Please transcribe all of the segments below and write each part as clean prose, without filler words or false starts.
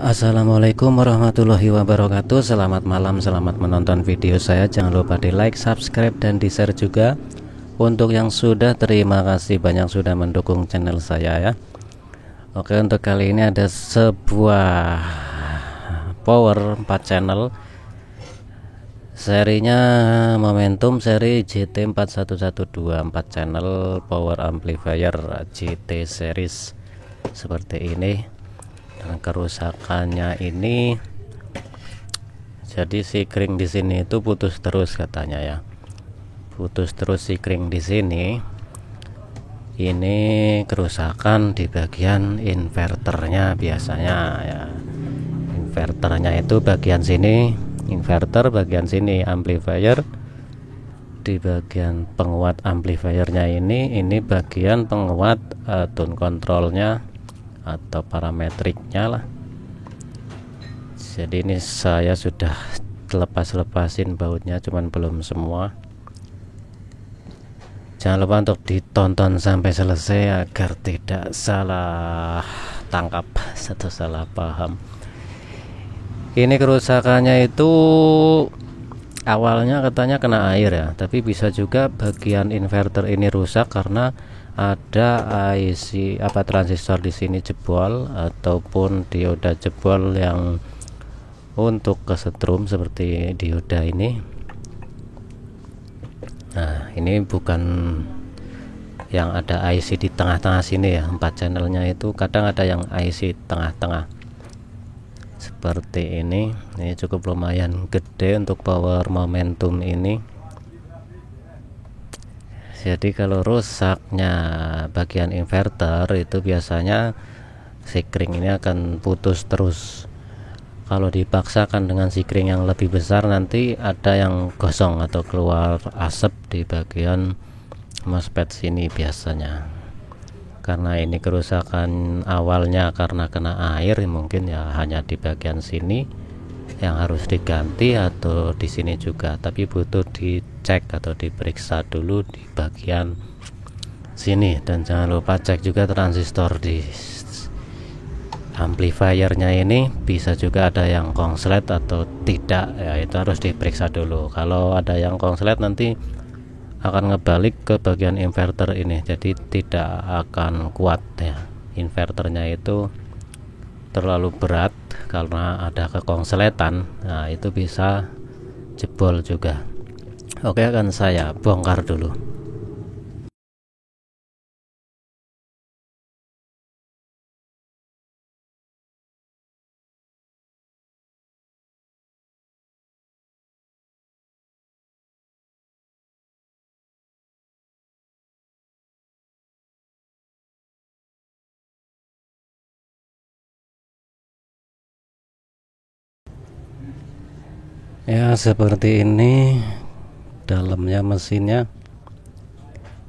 Assalamualaikum warahmatullahi wabarakatuh. Selamat malam, selamat menonton video saya. Jangan lupa di like, subscribe, dan di share juga. Untuk yang sudah, terima kasih banyak sudah mendukung channel saya ya. Oke, untuk kali ini ada sebuah power 4 channel. Serinya Momentum seri JT4112, 4 channel power amplifier GT series seperti ini. Dan kerusakannya ini, jadi si kring di sini itu putus terus katanya ya, putus terus si kring di sini. Ini kerusakan di bagian inverternya biasanya ya. Inverternya itu bagian sini, inverter bagian sini, amplifier di bagian penguat amplifiernya ini bagian penguat tone controlnya atau parametriknya lah. Jadi ini saya sudah lepasin bautnya, cuman belum semua. Jangan lupa untuk ditonton sampai selesai agar tidak salah tangkap atau salah paham. Ini kerusakannya itu awalnya katanya kena air ya, tapi bisa juga bagian inverter ini rusak karena ada IC transistor di sini jebol ataupun dioda jebol yang untuk kesetrum seperti dioda ini. Nah, ini bukan yang ada IC di tengah-tengah sini ya, 4 channelnya itu kadang ada yang IC tengah-tengah seperti ini. Ini cukup lumayan gede untuk power Momentum ini. Jadi kalau rusaknya bagian inverter itu biasanya si kring ini akan putus terus. Kalau dipaksakan dengan si kring yang lebih besar, nanti ada yang gosong atau keluar asap di bagian MOSFET sini biasanya. Karena ini kerusakan awalnya karena kena air, mungkin ya hanya di bagian sini yang harus diganti atau di sini juga, tapi butuh dicek atau diperiksa dulu di bagian sini. Dan jangan lupa cek juga transistor di amplifiernya ini, bisa juga ada yang kongslet atau tidak ya, itu harus diperiksa dulu. Kalau ada yang kongslet nanti akan ngebalik ke bagian inverter ini, jadi tidak akan kuat ya, inverternya itu terlalu berat karena ada kekonsletan. Nah, itu bisa jebol juga. Oke, akan saya bongkar dulu. Ya, seperti ini dalamnya mesinnya.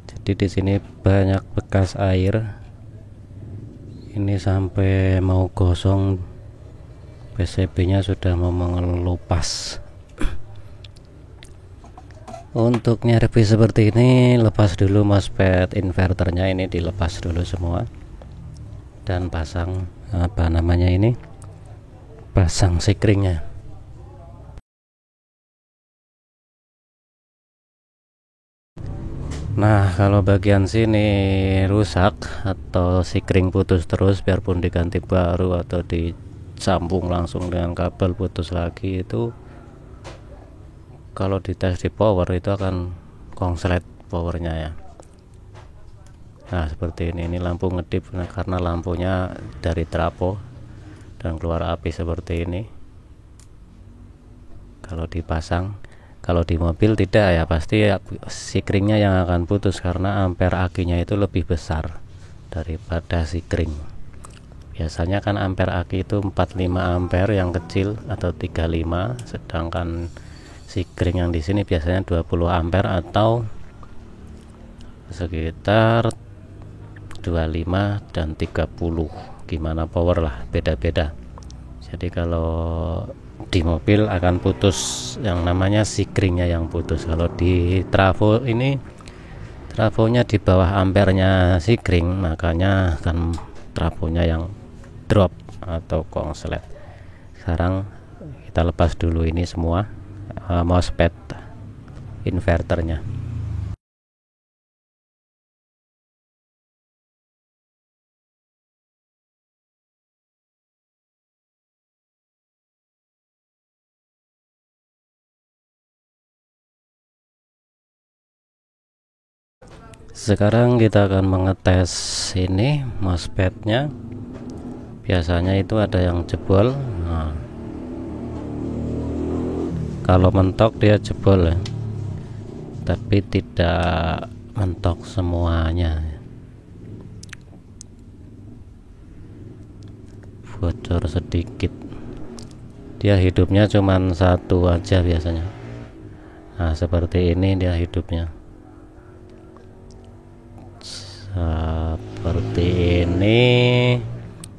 Jadi di sini banyak bekas air. Ini sampai mau gosong, PCB-nya sudah mau mengelupas. Untuk nyerpi seperti ini, lepas dulu MOSFET inverternya, ini dilepas dulu semua dan pasang pasang si kringnya. Nah, kalau bagian sini rusak atau si kring putus terus, biarpun diganti baru atau disambung langsung dengan kabel putus lagi, itu kalau dites di power itu akan kongslet powernya ya. Nah, seperti ini lampu ngedip karena lampunya dari trafo dan keluar api seperti ini. Kalau dipasang, kalau di mobil tidak ya, pasti si kringnya yang akan putus karena ampere akinya itu lebih besar daripada si kring. Biasanya kan ampere aki itu 45 ampere yang kecil atau 35, sedangkan si kring yang di sini biasanya 20 ampere atau sekitar 25 dan 30. Gimana power lah, beda-beda. Jadi kalau di mobil akan putus yang namanya si kringnya yang putus. Kalau di trafo ini, trafonya di bawah ampernya si kring, makanya kan trafonya yang drop atau kongslet. Sekarang kita lepas dulu ini semua MOSFET inverternya. Sekarang kita akan mengetes ini MOSFET-nya. Biasanya itu ada yang jebol. Nah, kalau mentok dia jebol ya, tapi tidak mentok semuanya. Bocor sedikit. Dia hidupnya cuman satu aja biasanya. Nah, seperti ini dia hidupnya. Seperti ini.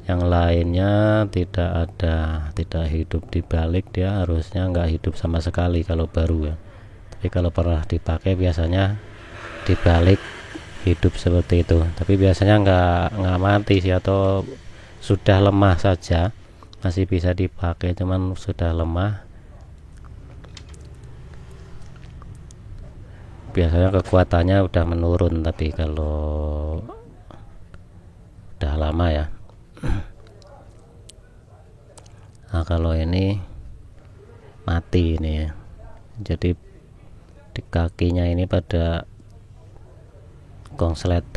Yang lainnya tidak hidup. Dibalik dia harusnya nggak hidup sama sekali kalau baru ya, tapi kalau pernah dipakai biasanya dibalik hidup seperti itu. Tapi biasanya nggak mati sih, atau sudah lemah saja, masih bisa dipakai, cuman sudah lemah. Biasanya kekuatannya udah menurun, tapi kalau udah lama ya. Nah, kalau ini mati ini ya, jadi di kakinya ini pada konslet,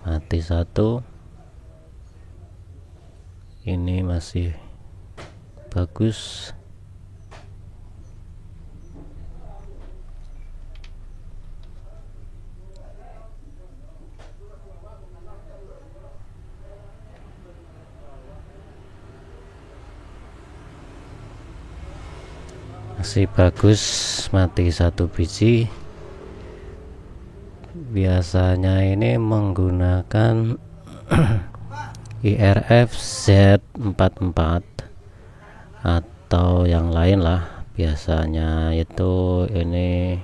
mati satu. Ini masih bagus. Masih bagus, mati satu biji. Biasanya ini menggunakan IRF Z44 atau yang lain lah. Biasanya itu ini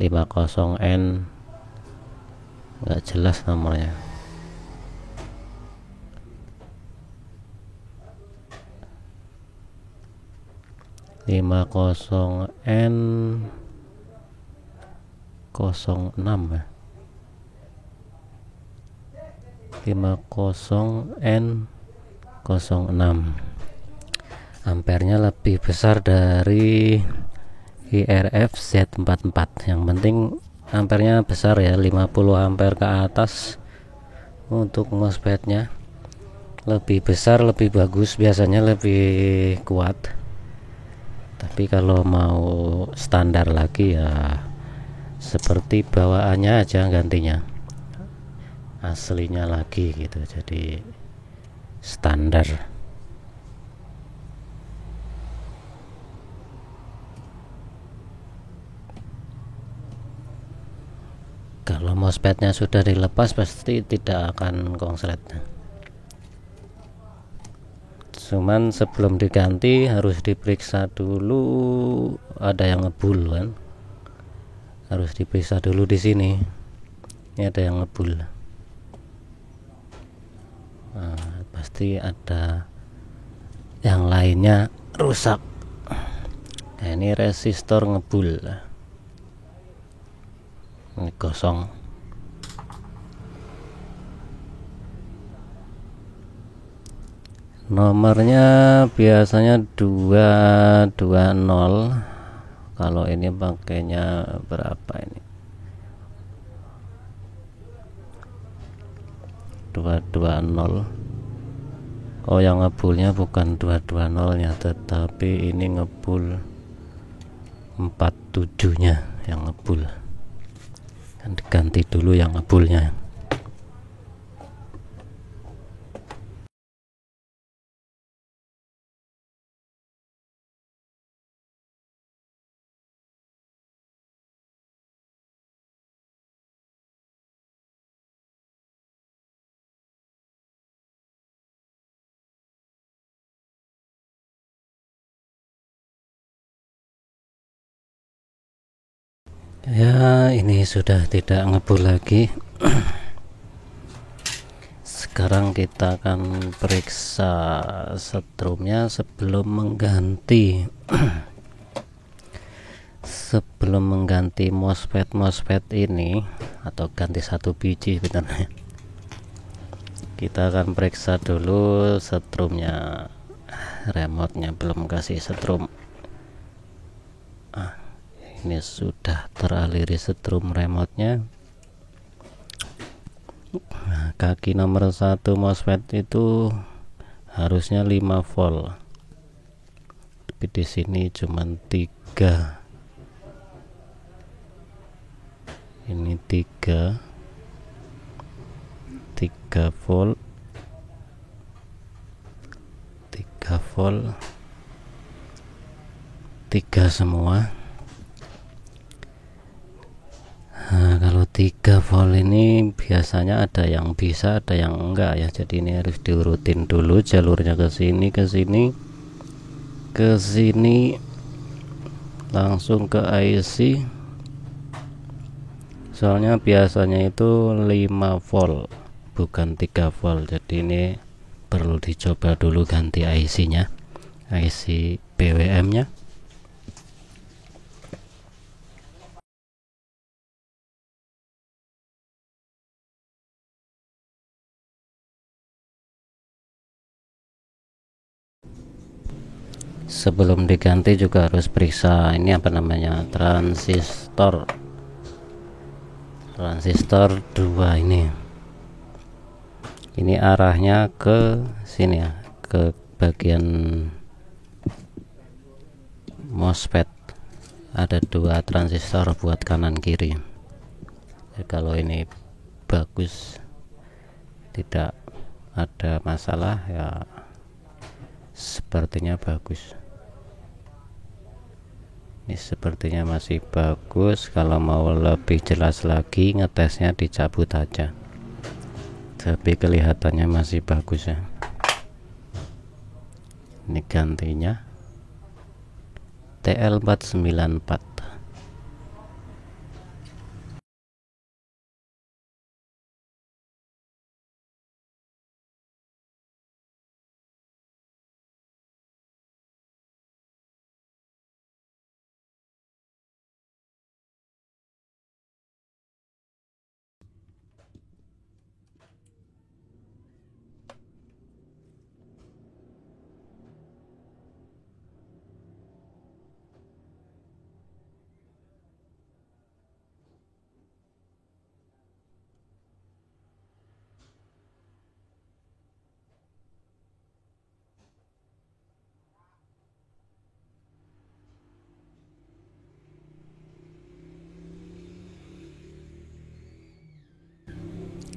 50N, nggak jelas nomornya. N 06 ya, 50N 06. Ampernya lebih besar dari IRF Z44. Yang penting ampernya besar ya, 50 ampere ke atas. Untuk MOSFET-nya lebih besar lebih bagus, biasanya lebih kuat. Tapi kalau mau standar lagi ya seperti bawaannya aja, gantinya aslinya lagi gitu, jadi standar. Kalau MOSFET-nya sudah dilepas pasti tidak akan konslet. Cuman sebelum diganti harus diperiksa dulu, ada yang ngebul kan, harus diperiksa dulu di sini. Ini ada yang ngebul. Nah, pasti ada yang lainnya rusak. Nah, ini resistor ngebul, ini kosong. Nomornya biasanya 220. Kalau ini pakainya berapa ini? 220. Oh, yang ngebulnya bukan 220 nya, tetapi ini ngebul 47 nya yang ngebul. Kan diganti dulu yang ngebulnya. Ya, ini sudah tidak ngebul lagi. Sekarang kita akan periksa setrumnya sebelum mengganti MOSFET ini, atau ganti satu biji sebenarnya. Kita akan periksa dulu setrumnya. Remote-nya belum kasih setrum. Ini sudah teraliri setrum remote-nya. Kaki nomor 1 MOSFET itu harusnya 5 volt, tapi di sini cuman 3. Ini 3 volt, 3 volt, 3 semua. Nah, kalau 3 volt ini biasanya ada yang bisa, ada yang enggak ya. Jadi ini harus diurutin dulu jalurnya, ke sini, ke sini, ke sini, langsung ke IC. Soalnya biasanya itu 5 volt bukan 3 volt. Jadi ini perlu dicoba dulu ganti IC-nya, IC PWM-nya. Sebelum diganti juga harus periksa ini apa namanya, transistor 2 ini arahnya ke sini ya, ke bagian MOSFET. Ada 2 transistor buat kanan kiri. Jadi kalau ini bagus, tidak ada masalah ya, sepertinya bagus. Ini sepertinya masih bagus. Kalau mau lebih jelas lagi, ngetesnya dicabut aja, tapi kelihatannya masih bagus ya. Ini gantinya TL494.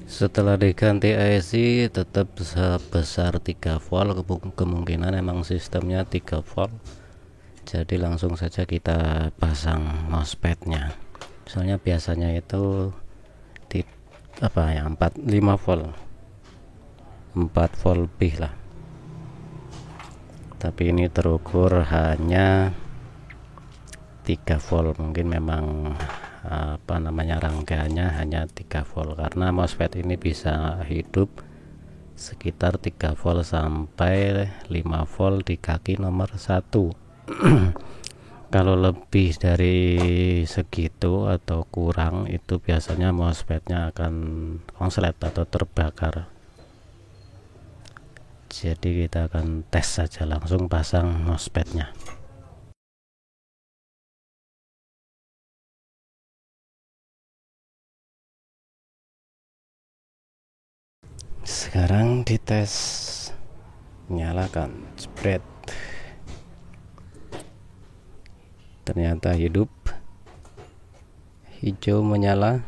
Setelah diganti IC tetap sebesar 3 volt. Kemungkinan emang sistemnya 3 volt. Jadi langsung saja kita pasang MOSFET-nya. Soalnya biasanya itu di 5 volt, 4 volt lebih lah. Tapi ini terukur hanya 3 volt. Mungkin memang rangkaiannya hanya 3 volt, karena MOSFET ini bisa hidup sekitar 3 volt sampai 5 volt di kaki nomor 1. Kalau lebih dari segitu atau kurang, itu biasanya MOSFET-nya akan konslet atau terbakar. Jadi kita akan tes saja, langsung pasang MOSFET-nya. Sekarang dites, nyalakan, spread, ternyata hidup, hijau menyala.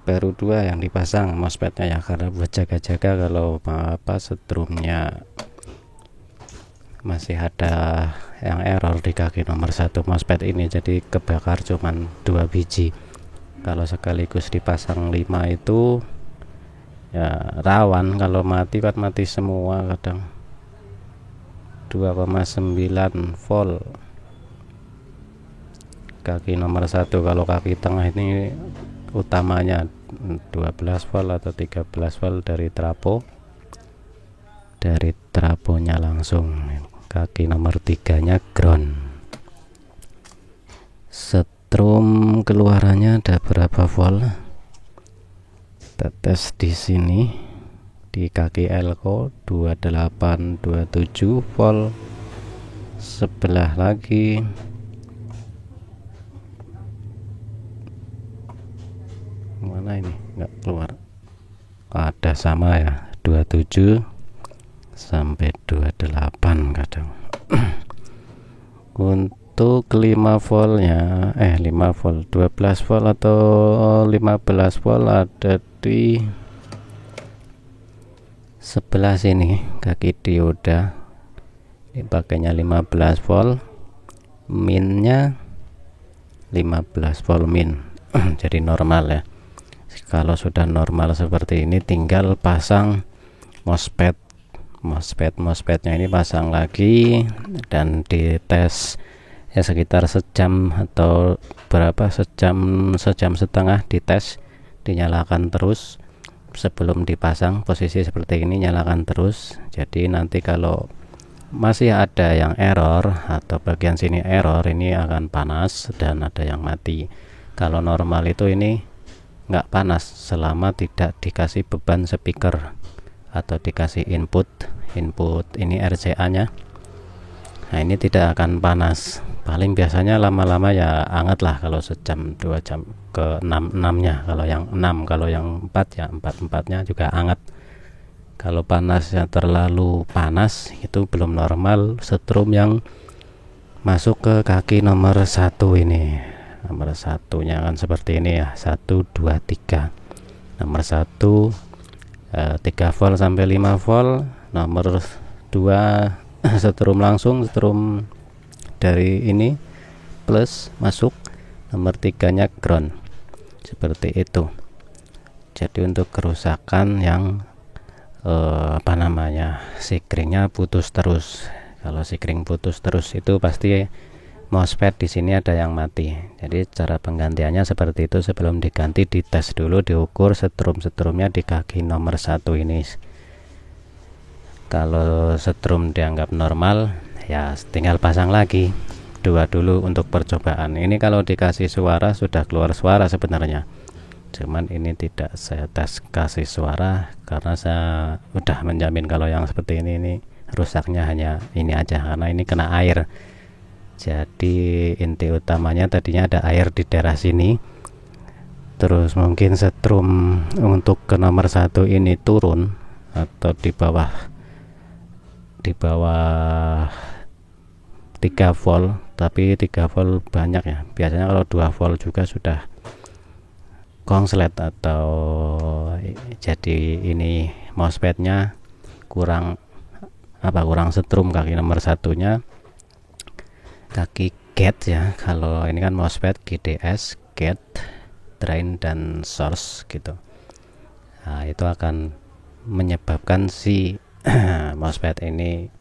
Baru 2 yang dipasang MOSFET-nya ya, karena buat jaga-jaga kalau setrumnya masih ada yang error di kaki nomor 1 MOSFET ini. Jadi kebakar cuman 2 biji. Kalau sekaligus dipasang 5 itu ya rawan, kalau mati kan mati semua kadang. 2,9 volt kaki nomor 1. Kalau kaki tengah ini utamanya 12 volt atau 13 volt dari trafonya langsung. Kaki nomor 3 nya ground. Setrum keluarannya ada berapa volt? Kita tes di sini di kaki elko 2827 volt. Sebelah lagi mana ini nggak keluar, ada sama ya, 27 sampai 28 kadang. Untuk 5 voltnya 5 volt 12 volt atau 15 volt ada di sebelah sini kaki dioda. Ini pakainya 15 volt, minnya 15 volt min. Jadi normal ya. Kalau sudah normal seperti ini tinggal pasang MOSFET-nya ini pasang lagi dan dites ya sekitar sejam atau berapa, sejam setengah dites, dinyalakan terus sebelum dipasang. Posisi seperti ini nyalakan terus. Jadi nanti kalau masih ada yang error atau bagian sini error, ini akan panas dan ada yang mati. Kalau normal itu ini nggak panas selama tidak dikasih beban speaker atau dikasih input ini RCA nya. Nah ini tidak akan panas, paling biasanya lama-lama ya anget lah, kalau sejam 2 jam ke 6 nya, kalau yang 6, kalau yang 4 ya 4 nya juga anget. Kalau panasnya terlalu panas itu belum normal. Setrum yang masuk ke kaki nomor 1 ini, nomor satunya kan seperti ini ya, 1 2 3. Nomor 1 3 volt sampai 5 volt. Nomor 2 setrum langsung, setrum dari ini plus masuk. Nomor 3 nya ground, seperti itu. Jadi untuk kerusakan yang sikringnya putus terus. Kalau sikring putus terus itu pasti MOSFET di sini ada yang mati. Jadi cara penggantiannya seperti itu. Sebelum diganti dites dulu, diukur setrum-setrumnya di kaki nomor 1 ini. Kalau setrum dianggap normal ya tinggal pasang lagi 2 dulu untuk percobaan. Ini kalau dikasih suara sudah keluar suara sebenarnya, cuman ini tidak saya tes kasih suara karena saya udah menjamin kalau yang seperti ini rusaknya hanya ini aja, karena ini kena air. Jadi inti utamanya tadinya ada air di daerah sini, terus mungkin setrum untuk ke nomor 1 ini turun atau di bawah 3 volt, tapi 3 volt banyak ya. Biasanya kalau 2 volt juga sudah kongslet atau jadi ini MOSFET-nya kurang setrum kaki nomor 1 nya, kaki gate ya. Kalau ini kan MOSFET GDS, gate, drain dan source gitu. Nah, itu akan menyebabkan si MOSFET ini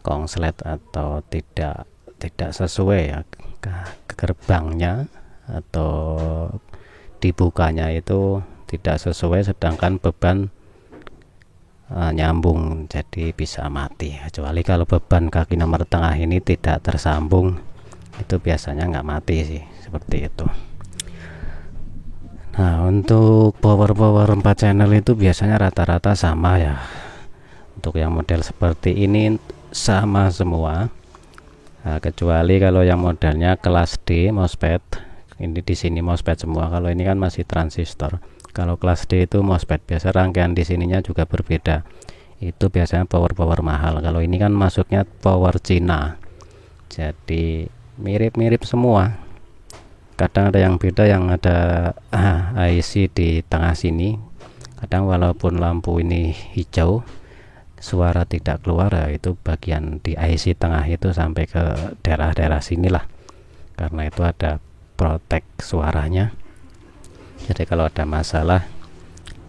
kongslet atau tidak sesuai ya, gerbangnya atau dibukanya itu tidak sesuai, sedangkan beban nyambung, jadi bisa mati. Kecuali kalau beban kaki nomor tengah ini tidak tersambung, itu biasanya nggak mati sih, seperti itu. Nah untuk power 4 channel itu biasanya rata-rata sama ya. Untuk yang model seperti ini sama semua. Nah, kecuali kalau yang modelnya kelas D MOSFET, ini di sini MOSFET semua. Kalau ini kan masih transistor. Kalau kelas D itu MOSFET, biasa rangkaian di sininya juga berbeda. Itu biasanya power mahal. Kalau ini kan masuknya power Cina, jadi mirip-mirip semua. Kadang ada yang beda, yang ada IC di tengah sini. Kadang walaupun lampu ini hijau, suara tidak keluar ya, itu bagian di IC tengah itu sampai ke daerah-daerah sinilah, karena itu ada protek suaranya. Jadi kalau ada masalah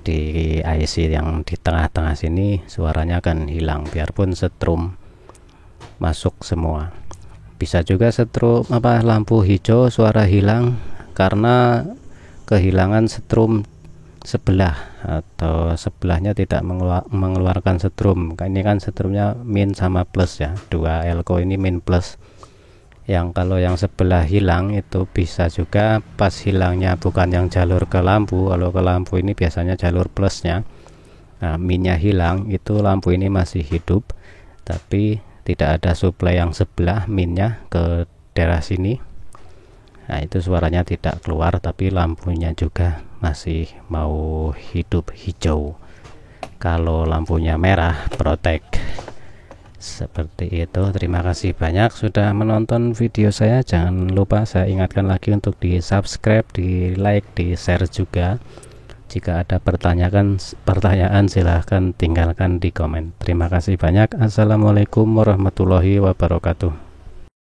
di IC yang di tengah-tengah sini, suaranya akan hilang biarpun setrum masuk semua. Bisa juga setrum lampu hijau suara hilang karena kehilangan setrum sebelah atau sebelahnya tidak mengeluarkan setrum. Ini kan setrumnya min sama plus ya, 2 elko ini min plus. Yang kalau yang sebelah hilang itu bisa juga pas hilangnya bukan yang jalur ke lampu. Kalau ke lampu ini biasanya jalur plusnya. Nah, minnya hilang, itu lampu ini masih hidup, tapi tidak ada suplai yang sebelah minnya ke daerah sini. Nah, itu suaranya tidak keluar, tapi lampunya juga masih mau hidup hijau. Kalau lampunya merah, protek. Seperti itu. Terima kasih banyak sudah menonton video saya. Jangan lupa saya ingatkan lagi untuk di subscribe, di like, di share juga. Jika ada pertanyaan silahkan tinggalkan di komen. Terima kasih banyak. Assalamualaikum warahmatullahi wabarakatuh.